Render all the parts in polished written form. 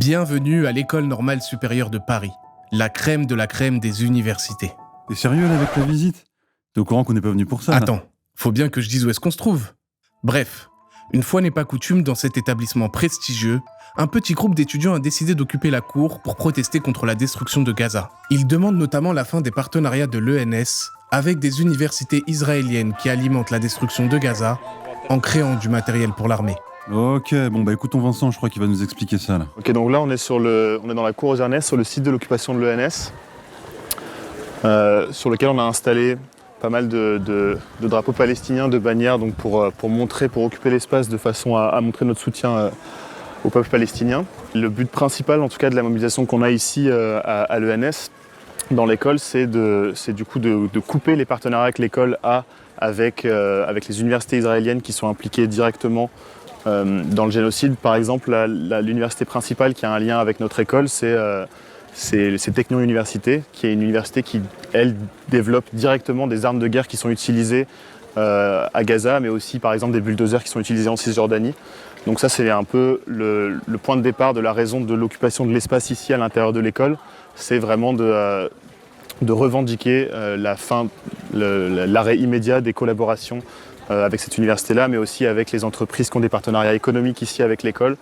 Bienvenue à l'École normale supérieure de Paris, la crème de la crème des universités. T'es sérieux là avec la visite? T'es au courant qu'on n'est pas venu pour ça là? Attends, faut bien que je dise où est-ce qu'on se trouve. Bref, une fois n'est pas coutume, dans cet établissement prestigieux, un petit groupe d'étudiants a décidé d'occuper la cour pour protester contre la destruction de Gaza. Ils demandent notamment la fin des partenariats de l'ENS avec des universités israéliennes qui alimentent la destruction de Gaza en créant du matériel pour l'armée. Ok, bon bah écoutons Vincent, je crois qu'il va nous expliquer ça là. Ok, donc là on est dans la cour aux Ernest, sur le site de l'occupation de l'ENS, sur lequel on a installé pas mal de drapeaux palestiniens, de bannières, donc pour occuper l'espace de façon à montrer notre soutien au peuple palestinien. Le but principal, en tout cas, de la mobilisation qu'on a ici à l'ENS, dans l'école, c'est du coup de couper les partenariats que l'école a avec les universités israéliennes qui sont impliquées directement dans le génocide. Par exemple, l'université principale qui a un lien avec notre école, c'est Technion Université, qui est une université qui, elle, développe directement des armes de guerre qui sont utilisées à Gaza, mais aussi, par exemple, des bulldozers qui sont utilisés en Cisjordanie. Donc ça, c'est un peu le point de départ de la raison de l'occupation de l'espace ici à l'intérieur de l'école. C'est vraiment de revendiquer l'arrêt immédiat des collaborations avec cette université-là, mais aussi avec les entreprises qui ont des partenariats économiques ici avec l'école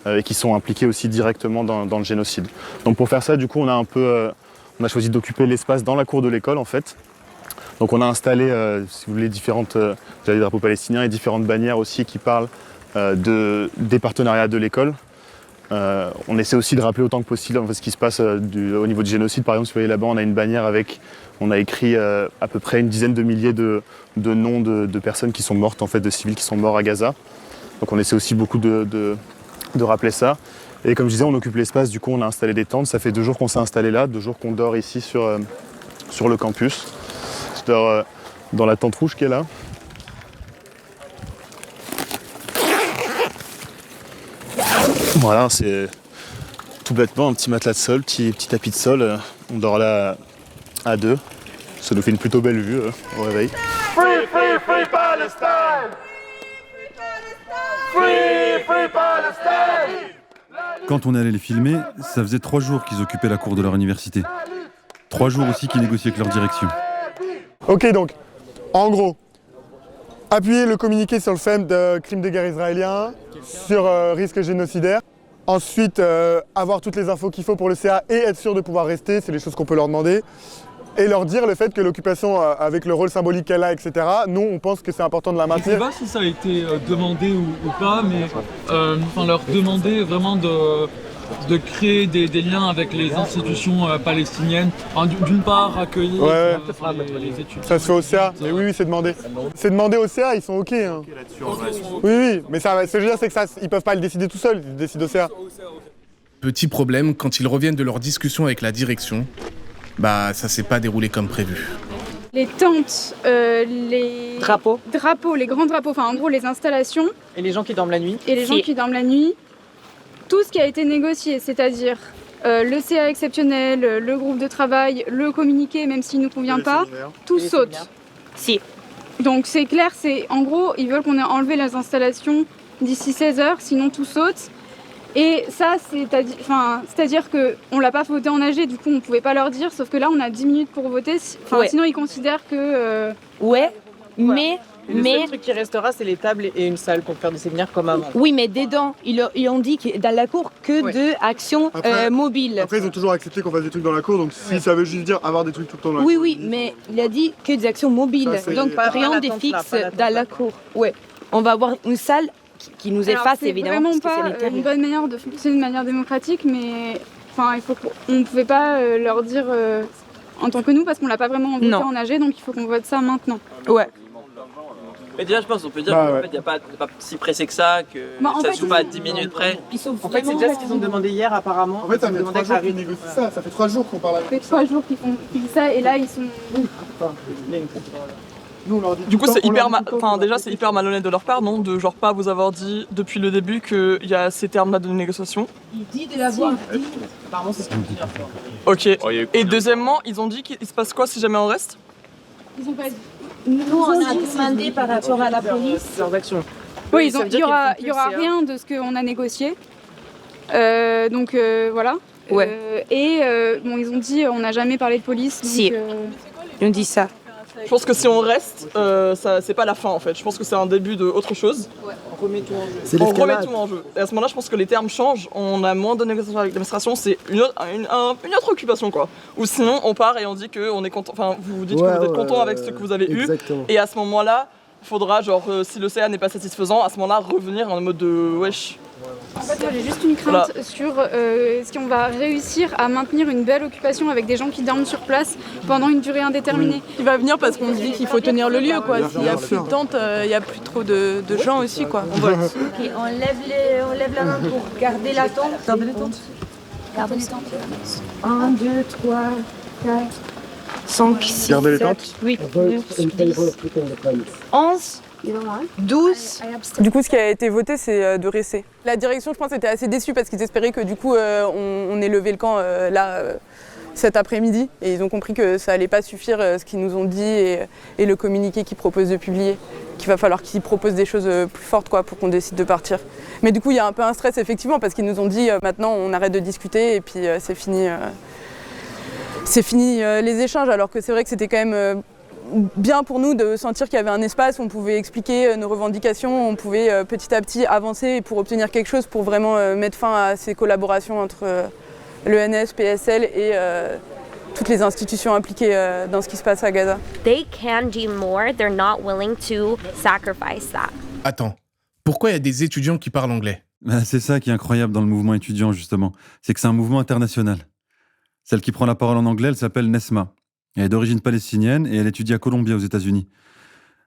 et qui sont impliquées aussi directement dans le génocide. Donc pour faire ça, du coup, on a choisi d'occuper l'espace dans la cour de l'école, en fait. Donc on a installé, si vous voulez, des drapeaux palestiniens et différentes bannières aussi qui parlent des partenariats de l'école. On essaie aussi de rappeler autant que possible en fait, ce qui se passe au niveau du génocide. Par exemple, si vous voyez là-bas, on a une bannière on a écrit à peu près une dizaine de milliers de noms de personnes qui sont mortes, en fait, de civils qui sont morts à Gaza. Donc on essaie aussi beaucoup de rappeler ça. Et comme je disais, on occupe l'espace, du coup on a installé des tentes. Ça fait 2 jours qu'on s'est installé là, 2 jours qu'on dort ici sur le campus. Je dors dans la tente rouge qui est là. Voilà, c'est tout bêtement un petit matelas de sol, petit tapis de sol. On dort là à 2. Ça nous fait une plutôt belle vue au réveil. Free, free, free Palestine! Free, free Palestine! Quand on est allé les filmer, ça faisait 3 jours qu'ils occupaient la cour de leur université. 3 jours aussi qu'ils négociaient avec leur direction. Ok, donc, en gros, appuyer le communiqué sur le fait de crimes de guerre israéliens, sur risque génocidaire. Ensuite, avoir toutes les infos qu'il faut pour le CA et être sûr de pouvoir rester, c'est les choses qu'on peut leur demander. Et leur dire le fait que l'occupation, avec le rôle symbolique qu'elle a, etc., nous, on pense que c'est important de la maintenir. Je ne sais pas si ça a été demandé ou pas, mais leur demander vraiment de créer des liens avec les institutions palestiniennes. D'une part, accueillir les étudiants. Ça se fait au CA, mais oui, c'est demandé. C'est demandé au CA, ils sont OK. Hein. Oui, mais ce que je veux dire, c'est que ils ne peuvent pas le décider tout seuls, ils décident au CA. Petit problème, quand ils reviennent de leur discussion avec la direction, ça s'est pas déroulé comme prévu. Les tentes, les drapeaux, les grands drapeaux, enfin en gros les installations. Et les gens qui dorment la nuit. Et les gens qui dorment la nuit. Tout ce qui a été négocié, c'est-à-dire le CA exceptionnel, le groupe de travail, le communiqué, même s'il ne nous convient pas, tout saute. Si. Donc c'est clair, en gros, ils veulent qu'on ait enlevé les installations d'ici 16h, sinon tout saute. Et ça, c'est-à-dire qu'on ne l'a pas voté en AG, du coup on ne pouvait pas leur dire, sauf que là on a 10 minutes pour voter, sinon ils considèrent que... Ouais, voilà. Mais le seul truc qui restera, c'est les tables et une salle pour faire des séminaires comme avant. Oui, mais dedans, ils ont dit que dans la cour que de actions mobiles. Après, ils ont toujours accepté qu'on fasse des trucs dans la cour, donc si ça veut juste dire avoir des trucs tout le temps dans la cour. Oui, mais il a dit que des actions mobiles, donc rien de fixe dans la cour. Ouais, on va avoir une salle qui nous efface évidemment. C'est vraiment pas une bonne manière de fonctionner de manière démocratique, mais on ne pouvait pas leur dire en tant que nous, parce qu'on l'a pas vraiment voté en AG, donc il faut qu'on vote ça maintenant. Ouais. Mais déjà, je pense qu'on peut dire qu'en fait, il n'y a pas si pressé que ça, que ça ne joue pas à 10 minutes près. En fait, c'est déjà ce qu'ils ont demandé hier, apparemment. En fait, ça fait 3 jours qu'ils négocient ça. Ça fait 3 jours qu'on parle avec eux. Ça fait 3 jours qu'ils font ça, et là, ils sont... Nous, on leur dit du coup, c'est hyper malhonnête de leur part, non? De genre pas vous avoir dit depuis le début qu'il y a ces termes-là de négociation. Il dit de l'avoir dit. Apparemment, c'est ce qu'ils disent. Ok. Et deuxièmement, ils ont dit qu'il se passe quoi si jamais on reste? Ils ont pas dit. Nous, on a demandé par rapport à la police. Leurs actions. Oui, il y aura rien de ce qu'on a négocié. Donc voilà. Ouais. Bon, ils ont dit on n'a jamais parlé de police. Donc, Si. Ils ont dit ça. Je pense que si on reste, ça, c'est pas la fin en fait. Je pense que c'est un début d'autre chose. On remet tout en jeu. On remet tout en jeu. Et à ce moment-là, je pense que les termes changent. On a moins de négociations avec l'administration. C'est une autre occupation quoi. Ou sinon, on part et on dit qu'on est content. Enfin, vous dites que vous êtes content avec ce que vous avez eu. Et à ce moment-là, il faudra, genre, si le CA n'est pas satisfaisant, à ce moment-là, revenir en mode de wesh. En fait, moi j'ai juste une crainte sur est-ce qu'on va réussir à maintenir une belle occupation avec des gens qui dorment sur place pendant une durée indéterminée. Il va venir parce qu'on se dit qu'il faut tenir le lieu quoi. S'il n'y a plus de tentes, il n'y a plus trop de gens aussi quoi. On vote. Ok, on lève la main pour garder la tente. Gardez les tentes. Gardez les tentes. 1, 2, 3, 4, 5, 6, Gardez les 7, tentes. 8, 9, 10, 11, 12. Du coup, ce qui a été voté, c'est de rester. La direction, je pense, était assez déçue parce qu'ils espéraient que du coup, on ait levé le camp cet après-midi. Et ils ont compris que ça allait pas suffire ce qu'ils nous ont dit et le communiqué qu'ils proposent de publier. Qu'il va falloir qu'ils proposent des choses plus fortes quoi, pour qu'on décide de partir. Mais du coup, il y a un peu un stress effectivement parce qu'ils nous ont dit maintenant on arrête de discuter et puis c'est fini. C'est fini les échanges alors que c'est vrai que c'était quand même bien pour nous de sentir qu'il y avait un espace où on pouvait expliquer nos revendications, on pouvait petit à petit avancer pour obtenir quelque chose pour vraiment mettre fin à ces collaborations entre l'ENS, PSL et toutes les institutions impliquées dans ce qui se passe à Gaza. They can do more, they're not willing to sacrifice that. Attends, pourquoi il y a des étudiants qui parlent anglais ? C'est ça qui est incroyable dans le mouvement étudiant, justement. C'est que c'est un mouvement international. Celle qui prend la parole en anglais, elle s'appelle Nesma. Elle est d'origine palestinienne et elle étudie à Columbia aux États-Unis.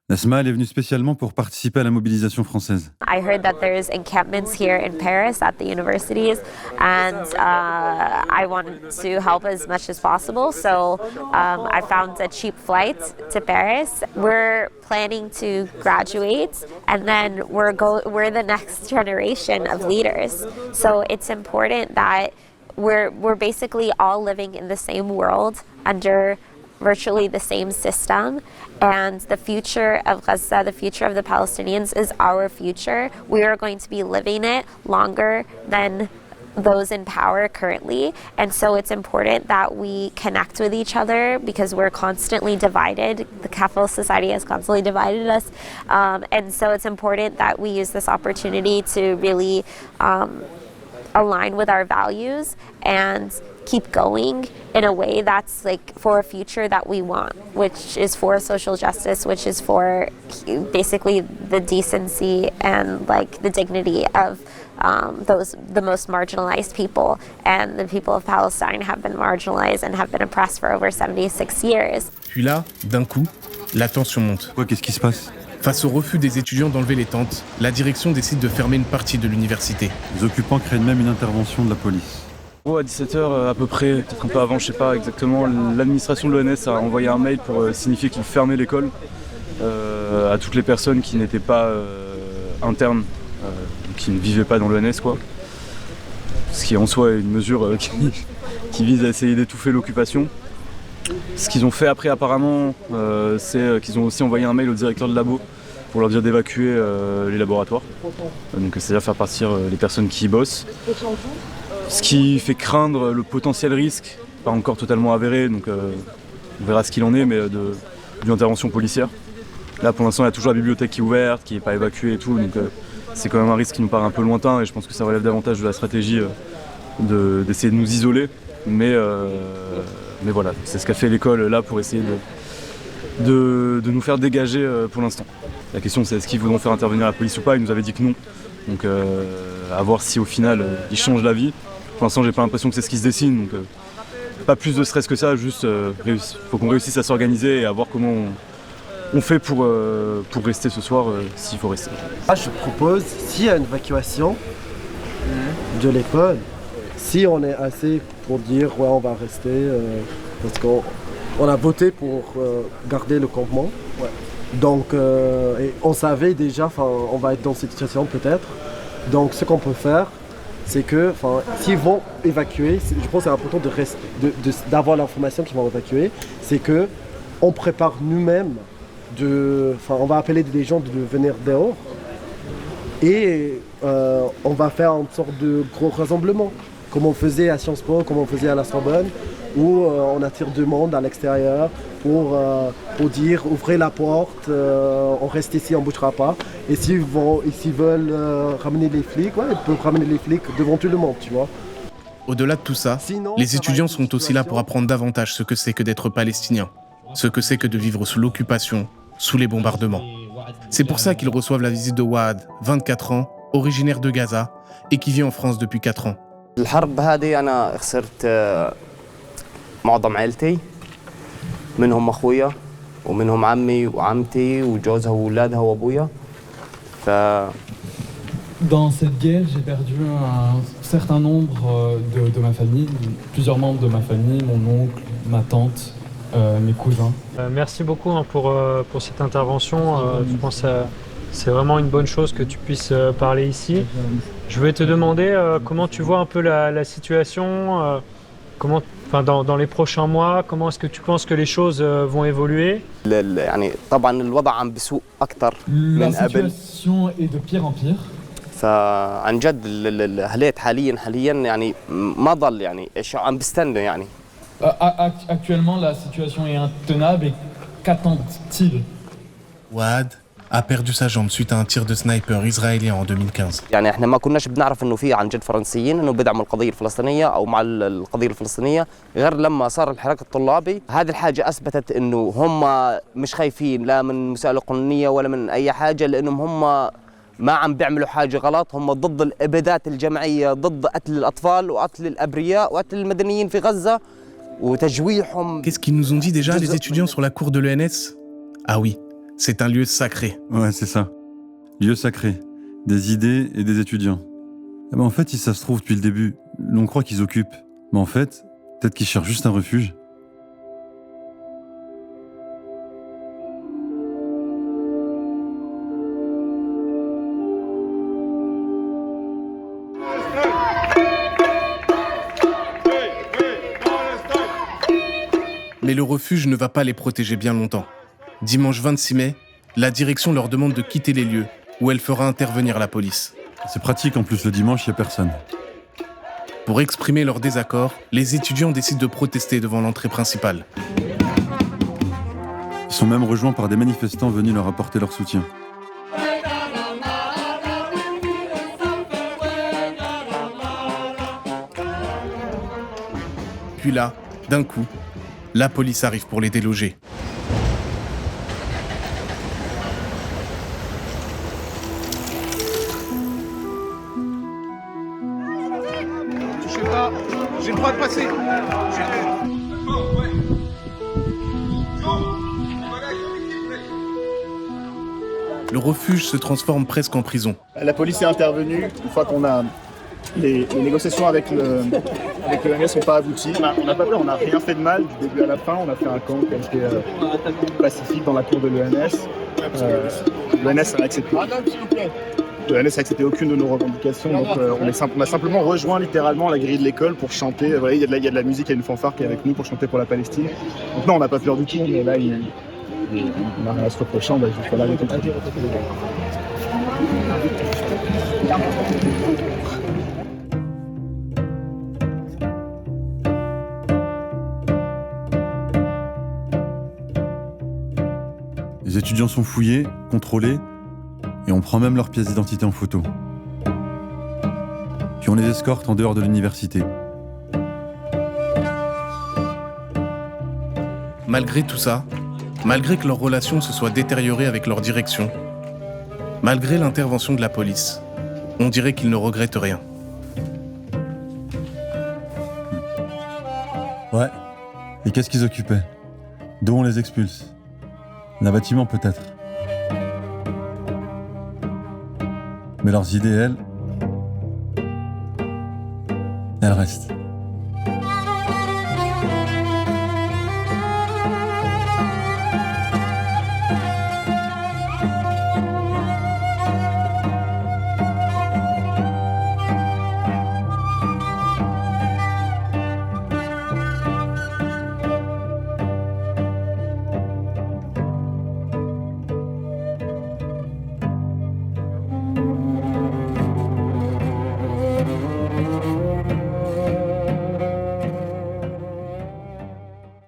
Nesma, elle est venue spécialement pour participer à la mobilisation française. I heard that there's encampments here in Paris at the universities, and I wanted to help as much as possible. So I found a cheap flight to Paris. We're planning to graduate, and then we're the next generation of leaders. So it's important that we're basically all living in the same world under virtually the same system, and the future of Gaza, the future of the Palestinians is our future. We are going to be living it longer than those in power currently, and so it's important that we connect with each other because we're constantly divided. The capitalist society has constantly divided us, and so it's important that we use this opportunity to really align with our values and keep going in a way that's like for a future that we want, which is for social justice, which is for basically the decency and like the dignity of the most marginalized people. And the people of Palestine have been marginalized and have been oppressed for over 76 years. Puis là, d'un coup, la tension monte. Quoi, qu'est-ce qui se passe ? Face au refus des étudiants d'enlever les tentes, la direction décide de fermer une partie de l'université. Les occupants craignent même une intervention de la police. À 17h à peu près, peut-être un peu avant, je sais pas exactement, l'administration de l'ONS a envoyé un mail pour signifier qu'ils fermaient l'école à toutes les personnes qui n'étaient pas internes, qui ne vivaient pas dans l'ONS quoi. Ce qui en soi est une mesure qui vise à essayer d'étouffer l'occupation. Ce qu'ils ont fait après apparemment, c'est qu'ils ont aussi envoyé un mail au directeur de labo pour leur dire d'évacuer les laboratoires. Donc c'est-à-dire faire partir les personnes qui y bossent. Ce qui fait craindre le potentiel risque, pas encore totalement avéré, donc on verra ce qu'il en est, mais d'une intervention policière. Là pour l'instant il y a toujours la bibliothèque qui est ouverte, qui n'est pas évacuée et tout, donc c'est quand même un risque qui nous paraît un peu lointain et je pense que ça relève davantage de la stratégie d'essayer de nous isoler. Mais voilà, c'est ce qu'a fait l'école là pour essayer de nous faire dégager pour l'instant. La question c'est est-ce qu'ils voudront faire intervenir la police ou pas, ils nous avaient dit que non. Donc à voir si au final ils changent l'avis. Pour l'instant j'ai pas l'impression que c'est ce qui se dessine, donc pas plus de stress que ça, juste faut qu'on réussisse à s'organiser et à voir comment on fait pour rester ce soir s'il faut rester. Je propose, s'il y a une évacuation de l'école, si on est assez pour dire ouais on va rester, parce qu'on a voté pour garder le campement. Ouais. Donc et on savait déjà, on va être dans cette situation peut-être. Donc ce qu'on peut faire, c'est que s'ils vont évacuer, je pense que c'est important d'avoir l'information qu'ils vont évacuer, c'est que on prépare nous-mêmes on va appeler des gens de venir dehors Et on va faire une sorte de gros rassemblement, comme on faisait à Sciences Po, comme on faisait à la Sorbonne, où on attire du monde à l'extérieur pour dire ouvrez la porte, on reste ici, on ne bougera pas. Et s'ils veulent ramener les flics, ouais, ils peuvent ramener les flics devant tout le monde, tu vois. Au-delà de tout ça, les étudiants sont aussi là pour apprendre davantage ce que c'est que d'être palestinien, ce que c'est que de vivre sous l'occupation, sous les bombardements. C'est pour ça qu'ils reçoivent la visite de Waad, 24 ans, originaire de Gaza, et qui vit en France depuis 4 ans. الحرب هذه أنا خسرت معظم عائلتي منهم أخويا ومنهم عمي وعمتي وجوزها وأولادها وأبويا. Dans cette guerre, j'ai perdu un certain nombre de ma famille, plusieurs membres de ma famille, mon oncle, ma tante, mes cousins. Merci beaucoup pour cette intervention. Je pense que c'est vraiment une bonne chose que tu puisses parler ici. Je voulais te demander comment tu vois un peu la situation, dans les prochains mois, comment est-ce que tu penses que les choses vont évoluer? La situation est de pire en pire. فعن جد الهلات حاليا يعني ما ضل يعني ايش عم بستنى يعني. Actuellement, la situation est intenable et qu'attend-il? Waad a perdu sa jambe suite à un tir de sniper israélien en 2015. يعني احنا ما كناش بنعرف انه في عن جد فرنسيين انه بيدعموا القضيه الفلسطينيه او مع القضيه الفلسطينيه غير لما صار الحراك الطلابي. هذه الحاجه اثبتت انه هم مش خايفين لا من مساءله قانونيه ولا من اي حاجه لانهم هم ما عم بيعملوا حاجه غلط. هم ضد الابادات الجماعيه ضد قتل الاطفال وقتل الابرياء وقتل المدنيين في غزه وتجويحهم. Qu'est-ce qu'ils nous ont dit déjà les étudiants sur la cour de l'ENS? Ah oui, c'est un lieu sacré. Ouais, c'est ça. Lieu sacré. Des idées et des étudiants. Eh ben en fait, si ça se trouve depuis le début, on croit qu'ils occupent. Mais en fait, peut-être qu'ils cherchent juste un refuge. Mais le refuge ne va pas les protéger bien longtemps. Dimanche 26 mai, la direction leur demande de quitter les lieux, où elle fera intervenir la police. C'est pratique en plus, le dimanche, il n'y a personne. Pour exprimer leur désaccord, les étudiants décident de protester devant l'entrée principale. Ils sont même rejoints par des manifestants venus leur apporter leur soutien. Puis là, d'un coup, la police arrive pour les déloger. Touchez pas, j'ai le droit de passer. Le refuge se transforme presque en prison. La police est intervenue une fois qu'on a... Les négociations avec l'ENS n'ont pas abouti. On n'a pas peur, on n'a rien fait de mal du début à la fin. On a fait un camp qui a été pacifique dans la cour de l'ENS. L'ENS a accepté. L'ENS n'a accepté aucune de nos revendications. Donc on a simplement rejoint littéralement la grille de l'école pour chanter. Voilà, il y a de la musique, il y a une fanfare qui est avec nous pour chanter pour la Palestine. Donc non, on n'a pas peur du tout, mais là, on a rien à se reprocher, on va juste là avec tout. Les étudiants sont fouillés, contrôlés, et on prend même leurs pièces d'identité en photo. Puis on les escorte en dehors de l'université. Malgré tout ça, malgré que leur relation se soit détériorée avec leur direction, malgré l'intervention de la police, on dirait qu'ils ne regrettent rien. Ouais. Et qu'est-ce qu'ils occupaient? D'où on les expulse? D'un bâtiment peut-être. Mais leurs idées, elles restent.